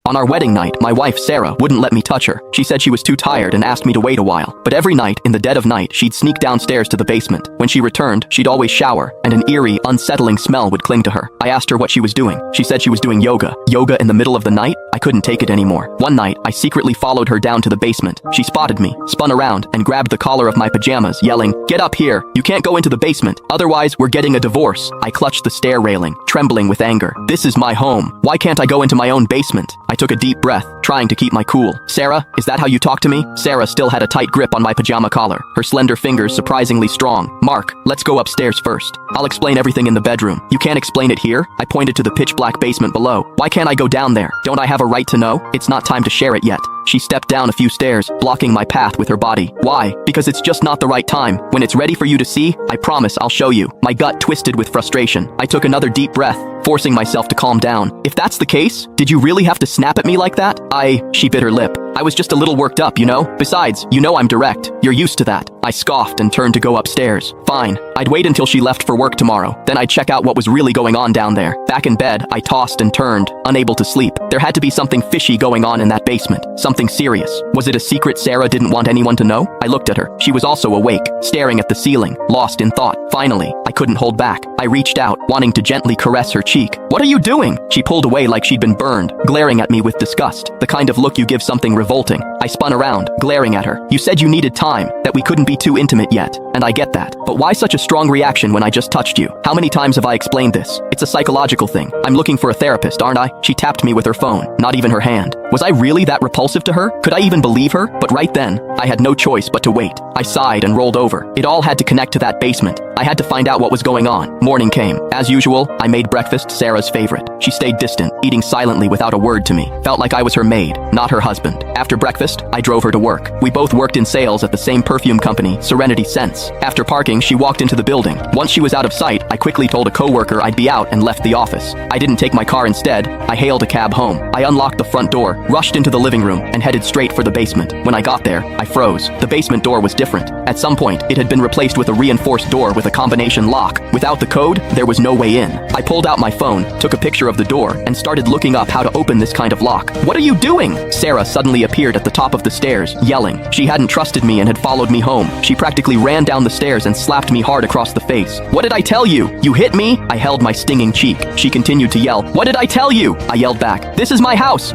On our wedding night, my wife Sarah wouldn't let me touch her. She said she was too tired and asked me to wait a while. But every night, in the dead of night, she'd sneak downstairs to the basement. When she returned, she'd always shower, and an eerie, unsettling smell would cling to her. I asked her what she was doing. She said she was doing yoga. Yoga in the middle of the night? I couldn't take it anymore. One night, I secretly followed her down to the basement. She spotted me, spun around, and grabbed the collar of my pajamas, yelling, "Get up here! You can't go into the basement. Otherwise, we're getting a divorce." I clutched the stair railing, trembling with anger. This is my home. Why can't I go into my own basement? I took a deep breath, trying to keep my cool. "Sarah, is that how you talk to me?" Sarah still had a tight grip on my pajama collar, her slender fingers surprisingly strong. "Mark, let's go upstairs first. I'll explain everything in the bedroom. You can't explain it here?" I pointed to the pitch-black basement below. "Why can't I go down there? Don't I have a right to know? It's not time to share it yet." She stepped down a few stairs, blocking my path with her body. "Why? Because it's just not the right time. When it's ready for you to see, I promise I'll show you." My gut twisted with frustration. I took another deep breath, forcing myself to calm down. "If that's the case, did you really have to snap at me like that?" She bit her lip. "I was just a little worked up, you know? Besides, you know I'm direct. You're used to that." I scoffed and turned to go upstairs. Fine. I'd wait until she left for work tomorrow. Then I'd check out what was really going on down there. Back in bed, I tossed and turned, unable to sleep. There had to be something fishy going on in that basement. Something serious. Was it a secret Sarah didn't want anyone to know? I looked at her. She was also awake, staring at the ceiling, lost in thought. Finally, I couldn't hold back. I reached out, wanting to gently caress her cheek. "What are you doing?" She pulled away like she'd been burned, glaring at me with disgust. The kind of look you give something revolting. I spun around, glaring at her. "You said you needed time, that we couldn't be too intimate yet. And I get that. But why such a strong reaction when I just touched you? How many times have I explained this? It's a psychological thing. I'm looking for a therapist, aren't I?" She tapped me with her phone, not even her hand. Was I really that repulsive to her? Could I even believe her? But right then, I had no choice but to wait. I sighed and rolled over. It all had to connect to that basement. I had to find out what was going on. Morning came. As usual, I made breakfast Sarah's favorite. She stayed distant, eating silently without a word to me. Felt like I was her maid, not her husband. After breakfast, I drove her to work. We both worked in sales at the same perfume company, Serenity Scents. After parking, she walked into the building. Once she was out of sight, I quickly told a coworker I'd be out and left the office. I didn't take my car instead. I hailed a cab home. I unlocked the front door, rushed into the living room, and headed straight for the basement. When I got there, I froze. The basement door was different. At some point, it had been replaced with a reinforced door with a combination lock. Without the code, there was no way in. I pulled out my phone, took a picture of the door, and started looking up how to open this kind of lock. "What are you doing?" Sarah suddenly appeared at the top of the stairs, yelling. She hadn't trusted me and had followed me home. She practically ran down the stairs and slapped me hard across the face. "What did I tell you? You hit me?" I held my stinging cheek. She continued to yell. "What did I tell you?" I yelled back. "This is my house.